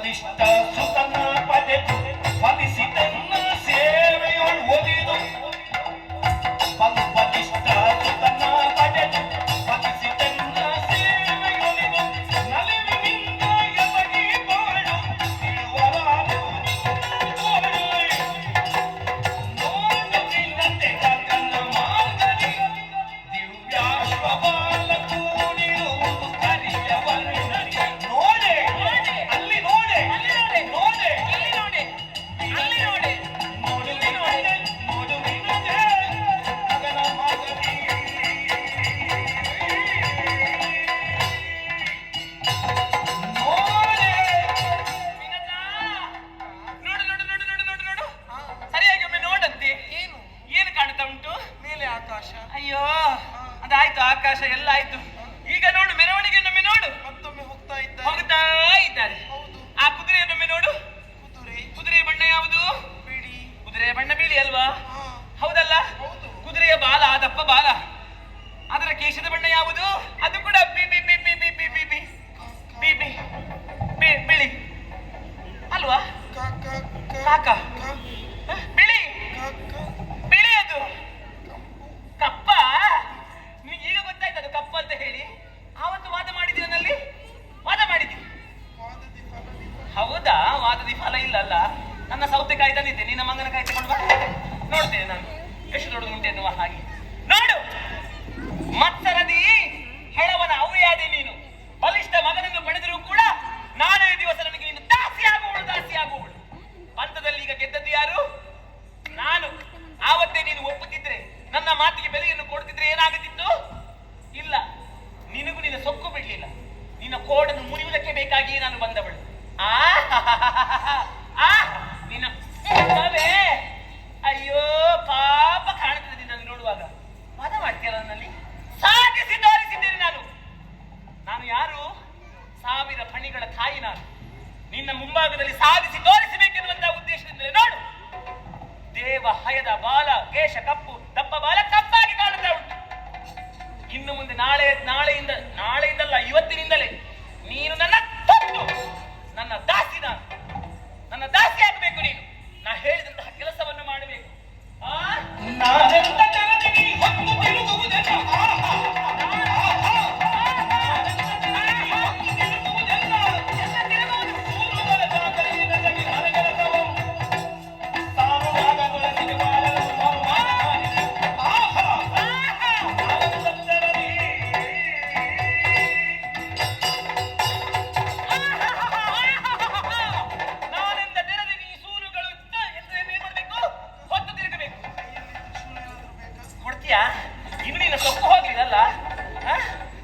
ಬಲಿಷ್ಠ ಸುತನ ಪಡೆದು ಫಲಿಸಿದನ್ನ ಸೇವೆಯೊಳು ಒಲಿದು ಬಲಿಷ್ಠ ಸುತನ ಪಡೆದು ಫಲಿಸಿದನ್ನ ಸೇವೆಯೊಲಿದು ನಲಿವಿನಿಂದ ಎಸಗಿ ಬಾಳು ತಿಳುವರಾದು ನೋಡು ನಿನ್ನಂತೆ ಕಕ್ಕನ ಮಾರ್ಗದಿ ದಿವ್ಯಾಶ್ವಬಾಲ ಕೂಡಿರುವುದು ಕರಿಯ ವರ್ಣನೆ ನೋಡೆ ಅಲ್ಲಿ ನೋಡೆ ಅಲ್ಲಿ ನೋಡೆ ಇಲ್ಲಿ ನೋಡೆ ಅಲ್ಲಿ ನೋಡೆ ನೋಡು ನೋಡೆ ನೋಡು ನಿನ್ನಂತೆ ಕಕ್ಕನ ಮಾರ್ಗದಿ ನೋಡೆ ವಿನತಾ, ನೋಡು ನೋಡು ನೋಡು ನೋಡು ನೋಡು ನೋಡು, ಸರಿಯಾಗಿ ಒಮ್ಮೆ ನೋಡಂತೆ. ಏನು ಏನು ಕಾಣ್ತಾ ಉಂಟು? ಮೇಲೆ ಆಕಾಶ, ಅಯ್ಯೋ, ಅದಾಯ್ತು, ಆಕಾಶ ಎಲ್ಲ ಆಯ್ತು. ಈಗ ನೋಡು, ಮೆರವಣಿಗೆಯನ್ನೊಮ್ಮೆ ನೋಡು. ಮತ್ತೊಮ್ಮೆ ಹೋಗ್ತಾ ಇದ್ದಾರೆ. ಹೋಗ್ತಾ ಇದ್ದಾರೆ. ಹೌದು, ಆ ಕುದುರೆಯನ್ನೊಮ್ಮೆ ನೋಡು. ಕುದುರೆ ಕುದುರೆಯ ಬಣ್ಣ ಯಾವುದು? ಬಿಳಿ. ಕುದುರೆಯ ಬಣ್ಣ ಬಿಳಿ ಅಲ್ವಾ? ಹಾ, ಹೌದಲ್ಲ? ಹೌದು. ಕುದುರೆಯ ಬಾಲ ದಪ್ಪ ಬಾಲ. ಅದರ ಕೇಶದ ಬಣ್ಣ ಯಾವುದು? ಅದು ಕೂಡ B B B B B B B B B B B ಬಿಳಿ ಅಲ್ವಾ? ಕ- ಕ- ಕ- ಕಾಕ ಕ- ಬಿಳಿ ಕ- ಕ- ಬಿಳಿ ಅದು ಕಪ್ಪ. ನಿನಗೆ ಈಗ ಗೊತ್ತಾಯ್ತು ಅದು ಕಪ್ಪ ಅಂತ ಹೇಳಿ. ಆವತ್ತು ವಾದ ಮಾಡಿದ್ದೀನಿ ನನ್ನಲ್ಲಿ, ವಾದ ಮಾಡಿದ್ದೀನಿ. ವಾದದಿ ಫಲದಿ ಹೌದಾ? ವಾದದಿ ಫಲ ಇಲ್ಲಲ್ಲ. ನನ್ನ ಸೌತೆಕಾಯಿ ತಂದಿದ್ದೆ, ನಿನ್ನ ಮಂಗನಕಾಯಿ ತಗೊಂಡು ಬಾ, ನೋಡ್ತೇನೆ ನಾನು ಎಷ್ಟು ದೊಡ್ಡದು ಉಂಟೆ ಎನ್ನುವ ಹಾಗೆ. ನೋಡು, ಮತ್ಸರದಿ ಹೆಳವನ ಅವ್ಯಾದಿ ನೀನು. ಬಲಿಷ್ಠ ಮಗನನ್ನು ಪಡೆದರೂ ಕೂಡ ನಾನೇ ದಿವಸ ನನಗೆ ನೀನು ದಾಸಿ ಆಗುವಳು. ಪಂಥದಲ್ಲಿ ಈಗ ಗೆದ್ದದ್ದು ಯಾರು? ನಾನು. ಆವತ್ತೇ ನೀನು ಒಪ್ಪುತ್ತಿದ್ರೆ, ನನ್ನ ಮಾತಿಗೆ ಬೆಲೆಯನ್ನು ಕೊಡ್ತಿದ್ರೆ ಏನಾಗುತ್ತಿತ್ತು? ಇಲ್ಲ, ನಿನಗೂ ನಿನ್ನ ಸೊಕ್ಕು ಬಿಡ್ಲಿಲ್ಲ. ನಿನ್ನ ಕೋಡನ್ನು ಮುರಿಯುವುದಕ್ಕೆ ಬೇಕಾಗಿಯೇ ನಾನು ಬಂದವಳು. ಆ ಆ ನಿನ್ನ ಮುಖವೇ, ಅಯ್ಯೋ ಪಾಪ ಕಾಣುತ್ತದೆ ನಿನ್ನನ್ನು ನೋಡುವಾಗ. ವಾದ ಮಾಡ್ತೀಯಲ್ಲ ನನ್ನಲ್ಲಿ? ಸಾಧಿಸಿ ತೋರಿಸಿದ್ದೇನೆ ನಾನು ಯಾರು? 1000 ಫಣಿಗಳ ತಾಯಿ ನಾನು. ನಿನ್ನ ಮುಂಭಾಗದಲ್ಲಿ ಸಾಧಿಸಿ ತೋರಿಸಬೇಕೆನ್ನುವಂತಹ ಉದ್ದೇಶದಿಂದಲೇ ನೋಡು. ದೇವ ಹಯದ ಬಾಲ, ಕೇಶ ಕಪ್ಪು, ದಪ್ಪ ಬಾಲ ಕಪ್ಪಾಗಿ ಕಾಣುತ್ತಾ ಉಂಟು. ಇನ್ನು ಮುಂದೆ ನಾಳೆಯಿಂದಲ್ಲ, ಇವತ್ತಿನಿಂದಲೇ ನೀನು ನನ್ನ ತೊಟ್ಟು, ನನ್ನ ದಾಸಿ. ನನ್ನ ದಾಸಿ ಆಗಬೇಕು ನೀನು. ನಾ ಹೇಳಿದಂತಹ ಕೆಲಸವನ್ನು ಮಾಡಬೇಕು. ನಾನೆಂತ ಜನರಿಗೆ ಹೊತ್ತು ತಿರುಗುವುದೆಲ್ಲ ಸೂರುಗಳ ಜಾಗರಿಗೆ ನನಗೆ ಮನಗೆಲಸವು ತಾನು ಭಾಗಗೊಳಿಸಿ ಬಾಳಲು ಬಹುಮಾನ ನಾನೆಂದ ತೆರೆದ ನೀ ಸೂರುಗಳು ಎಂದು ಏನ್ ಮಾಡಬೇಕು? ಹೊತ್ತು ತಿರುಗಬೇಕು. ತ್ರಿಶೂಲ ಏನಾದ್ರೂ ಬೇಕಾ? ಕೊಡ್ತೀಯಾ? ಇನ್ನು ನಿನ್ನ ಸೊಕ್ಕು ಹೋಗ್ಲಿಲ್ಲಲ್ಲ.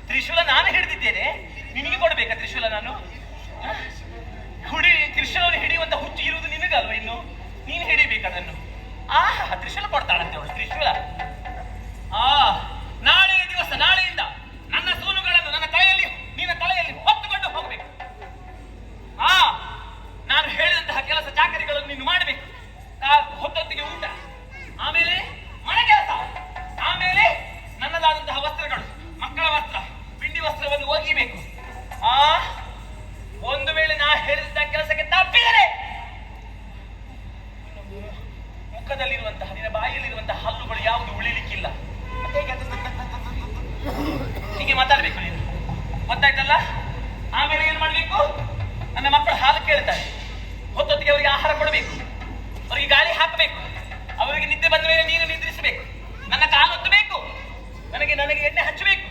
ತ್ರಿಶೂಲ ನಾನು ಹಿಡಿದಿದ್ದೇನೆ, ನಿನಗೆ ಕೊಡ್ಬೇಕಾ ತ್ರಿಶೂಲ ನಾನು? ತ್ರಿಶೂಲವನ್ನು ಹಿಡಿಯುವಂತ ಹುಚ್ಚು ಇರುವುದು ನಿನಗಲ್ವ? ಇನ್ನು ನೀನು ಹಿಡಿಬೇಕದನ್ನು. ತ್ರಿಶೂಲ ಕೊಡ್ತಾಳಂತೆ ಅವಳು, ತ್ರಿಶೂಲ. ನಾಳೆಯ ದಿವಸ, ನಾಳೆಯಿಂದ ನನ್ನ ಸೂನುಗಳನ್ನು ನನ್ನ ನಿನ್ನ ತಲೆಯಲ್ಲಿ ಹೊತ್ತುಕೊಂಡು ಹೋಗಬೇಕು. ನಾನು ಹೇಳಿದಂತಹ ಕೆಲಸ ಚಾಕರಿಗಳನ್ನು ನೀನು ಮಾಡಬೇಕು. ಹೊತ್ತೊತ್ತಿಗೆ ಊಟ, ಆಮೇಲೆ ಮನೆ ಕೆಲಸ, ಆಮೇಲೆ ನನ್ನದಾದಂತಹ ವಸ್ತ್ರಗಳು, ಮಕ್ಕಳ ವಸ್ತ್ರ, ಪಿಂಡಿ ವಸ್ತ್ರವನ್ನು ಒಗಿಬೇಕು. ಒಂದು ವೇಳೆ ನಾ ಹೇಳಿದಂತಹ ಕೆಲಸಕ್ಕೆ ತಪ್ಪಿದರೆ ಮುಖದಲ್ಲಿರುವಂತಹ, ನಿನ್ನ ಬಾಯಿಯಲ್ಲಿರುವಂತಹ ಹಲ್ಲುಗಳು ಯಾವುದು ಉಳಿಲಿಕ್ಕಿಲ್ಲ. ಹೀಗೆ ಮಾತಾಡ್ಬೇಕು ನೀನು, ಗೊತ್ತಾಯ್ತಲ್ಲ? ಆಮೇಲೆ ಏನ್ ಮಾಡ್ಬೇಕು? ನನ್ನ ಮಕ್ಕಳು ಹಾಲು ಕೇಳ್ತಾರೆ, ಹೊತ್ತೊತ್ತಿಗೆ ಅವರಿಗೆ ಆಹಾರ ಕೊಡಬೇಕು, ಅವರಿಗೆ ಗಾಳಿ ಹಾಕಬೇಕು, ಅವರಿಗೆ ನಿದ್ದೆ ಬಂದ ಮೇಲೆ ನೀರು ನಿದ್ರಿಸಬೇಕು, ನನ್ನ ಕಾಲು ಒತ್ತಬೇಕು, ನನಗೆ ಎಣ್ಣೆ ಹಚ್ಚಬೇಕು,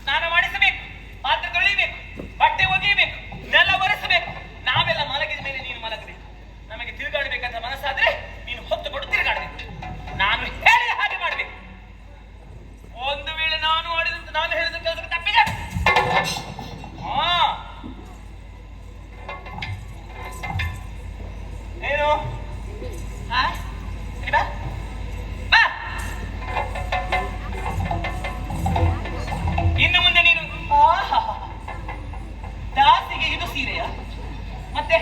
ಸ್ನಾನ ಮಾಡಿಸಬೇಕು, ಪಾತ್ರೆ ತೊಳಿಬೇಕು, ಬಟ್ಟೆ ಒಗೆಯಬೇಕು, ನೆಲ ಒರೆಸಬೇಕು. ನಾವೆಲ್ಲ ಮಲಗಿದ ಮೇಲೆ ನೀನು ಮಲಗಬೇಕು. ನಮಗೆ ತಿರುಗಾಡಬೇಕಂತ ಮನಸ್ಸಾದ್ರೆ ನೀನು ಹೊತ್ತುಕೊಂಡು ತಿರುಗಾಡಬೇಕು. ನಾನು ಹೇಳಿದ ಹಾಗೆ ಮಾಡಬೇಕು. ಒಂದು ವೇಳೆ ನಾನು ಹೇಳಿದ ಕೆಲಸಕ್ಕೆ ತಪ್ಪಿದೆ, ಏನು? ಬಾ ಬಾ. ಇನ್ನು ಮುಂದೆ ನೀನು ದಾಸಿಗೆ ಇದು ಸೀರೆಯ? ಮತ್ತೆ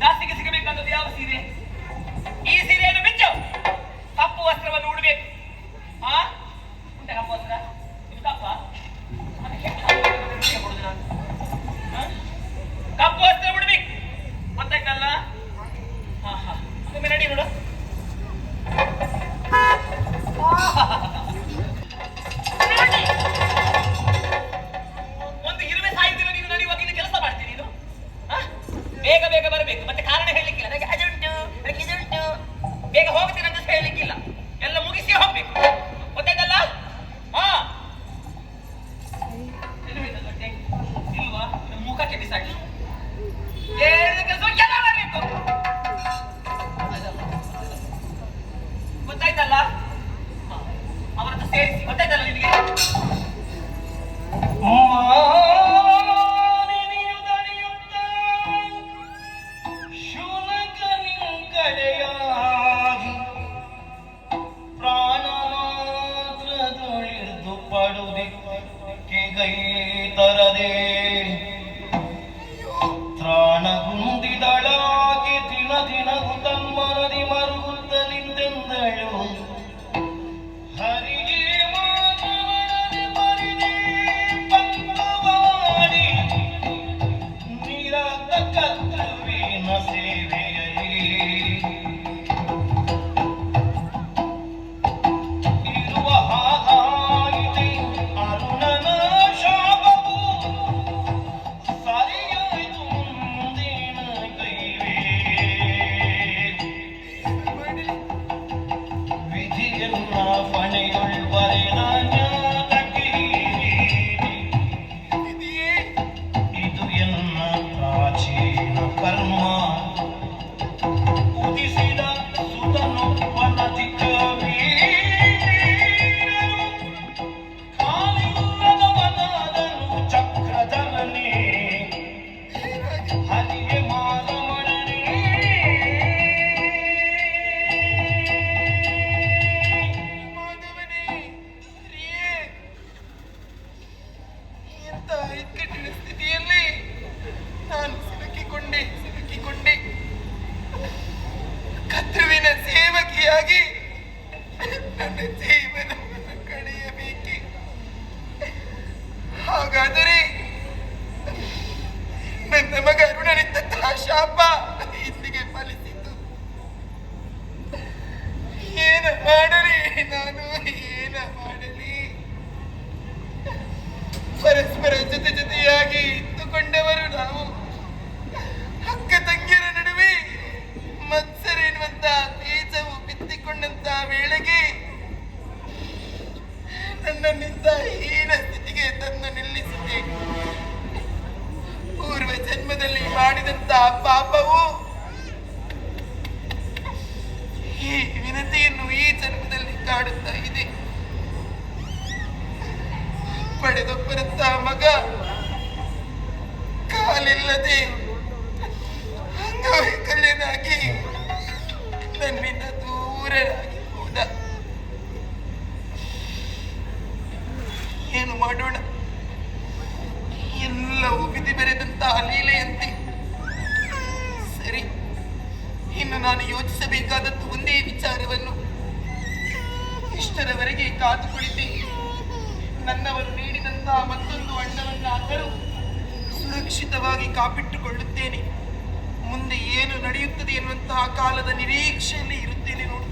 ದಾಸಿಗೆ ಸಿಗಬೇಕಾದದ್ದು ಯಾವ ಸೀರೆ? ಈ ಸೀರೆಯನ್ನು ಬಿಚ್ಚು, ಕಪ್ಪು ವಸ್ತ್ರವನ್ನು ಉಡಬೇಕು. ಉಂಟ ಕಪ್ಪು ವಸ್ತ್ರ? ಇದು ಕಪ್ಪ? ಅದಕ್ಕೆ ಕೊಡುದು ನಾನು. ಕಪ್ಪು ವಸ್ತ್ರ ಉಡಬೇಕು. ಬೇಗ ಬೇಗ ಬರಬೇಕು, ಮತ್ತೆ ಕಾರಣ ಹೇಳಲಿಕ್ಕಿಲ್ಲ. ನನಗೆ ಅದುಂಟು, ನನಗೆ ಇದುಂಟು, ಬೇಗ ಹೋಗ್ತೀನಿ ಅಂತ ಹೇಳಲಿಕ್ಕಿಲ್ಲ. ಎಲ್ಲ ಮುಗಿಸಿ ಹೋಗ್ಬೇಕು, ಗೊತ್ತಾಯ್ತಲ್ಲ? ಹಾ ಇಲ್ವಾ ಮುಖಕ್ಕೆ ಬಿಸಾಡಿ ಕೆಲಸ ಎಲ್ಲ ಮಾಡಬೇಕು, ಗೊತ್ತಾಯ್ತಲ್ಲ? ಅವರತ್ರ ಸೇರಿಸಿ, ಗೊತ್ತಾಯ್ತಲ್ಲ ನಿನಗೆ? ತರದೆ ತ್ರಾಣಗುಂದಿದಳಾಗಿ ದಿನ ದಿನವು ತಮ್ಮನದಿ ಮರುಗುತ್ತಲಿಂದೆಂದಳು. ಹರಿಗೆ ಮಾನವನದಿ ಪರಿದೆ ಪಂಕವಾಡಿ ನಿರತ ಕರ್ತೃವಿನ ಸೇವೆಯಲ್ಲಿ ಇರುವ ಹಾಗಾಯಿತೆ ಅರುಣನ ಶಾಪವು. ಸರಿಯಾಯಿತು ಮುಂದಿನ ಕೈವೇ ವಿಧಿಯನ್ನ ಫಣೆಯೊಳ್ ಬರೆದ ಜ್ಞಾತಕ್ಕೆ ಇದು ಎನ್ನ ಪ್ರಾಚೀನ ಕರ್ಮ. ಉದಿಸಿದ ಸುತನೊಬ್ಬನಧಿಕ ವೀರನು ಕಾಲಿಲ್ಲದವನಾದನು ಚಕ್ರಧರನೇ ಹರಿಗೆ ಮಾಲಮಣನೇ. ಮಾಧವನೇ, ಪ್ರಿಯೇ, ಎಂತ ಇಕ್ಕಟ್ಟಿನ ಸ್ಥಿತಿಯಲ್ಲಿ ನಾನು ಸಿಲುಕಿಕೊಂಡೆ. ಕರ್ತೃವಿನ ಸೇವಕಿಯಾಗಿ ನನ್ನ ಜೀವನವನ್ನು ಕಳೆಯಬೇಕೆ? ಹಾಗಾದರೆ ನನ್ನ ಮಗ ಅರುಣನಿದ್ದಂತಹ ಶಾಪ ಇಲ್ಲಿಗೆ ಫಲಿಸಿತು. ಏನ ಮಾಡಲಿ ನಾನು, ಏನ ಮಾಡಲಿ? ಪರಸ್ಪರ ಜೊತೆಯಾಗಿ ಇದ್ದುಕೊಂಡವರು ನಾವು. ಅಕ್ಕ ತಂಗಿಯರ ನಡುವೆ ಮತ್ಸರ ಎನ್ನುವಂತಹ ಬೀಜವು ಬಿತ್ತಿಕೊಂಡಂತಹ ವೇಳೆಗೆ ನನ್ನನ್ನಿಂದ ಹೀನ ಸ್ಥಿತಿಗೆ ತಂದು ನಿಲ್ಲಿಸಿದೆ. ಪೂರ್ವ ಜನ್ಮದಲ್ಲಿ ಮಾಡಿದಂತಹ ಪಾಪವು ಈ ವಿನತಿಯನ್ನು ಈ ಜನ್ಮದಲ್ಲಿ ಕಾಡುತ್ತಾ ಇದೆ. ಪಡೆದೊಬ್ಬರಂತಹ ಮಗ ಕಾಲಿಲ್ಲದೆ ಅಂಗವೈಕಲ್ಯನಾಗಿ ನನ್ನಿಂದ ದೂರನಾಗಿ ಹೋದ. ಏನು ಮಾಡೋಣ? ಎಲ್ಲವೂ ವಿಧಿ ಬೆರೆದಂತಹ ಲೀಲೆಯಂತೆ. ಸರಿ, ಇನ್ನು ನಾನು ಯೋಚಿಸಬೇಕಾದದ್ದು ಒಂದೇ ವಿಚಾರವನ್ನು. ಇಷ್ಟರವರೆಗೆ ಕಾದು ಕುಳಿತೆ. ನನ್ನವರು ನೀಡಿದಂತಹ ಮತ್ತೊಂದು ಅಣ್ಣವನ್ನಾದರೂ ಸುರಕ್ಷಿತವಾಗಿ ಕಾಪಿಟ್ಟುಕೊಳ್ಳುತ್ತೇನೆ. ಮುಂದೆ ಏನು ನಡೆಯುತ್ತದೆ ಎನ್ನುವಂತಹ ಕಾಲದ ನಿರೀಕ್ಷೆಯಲ್ಲಿ ಇರುತ್ತೇನೆ ನೋಡು.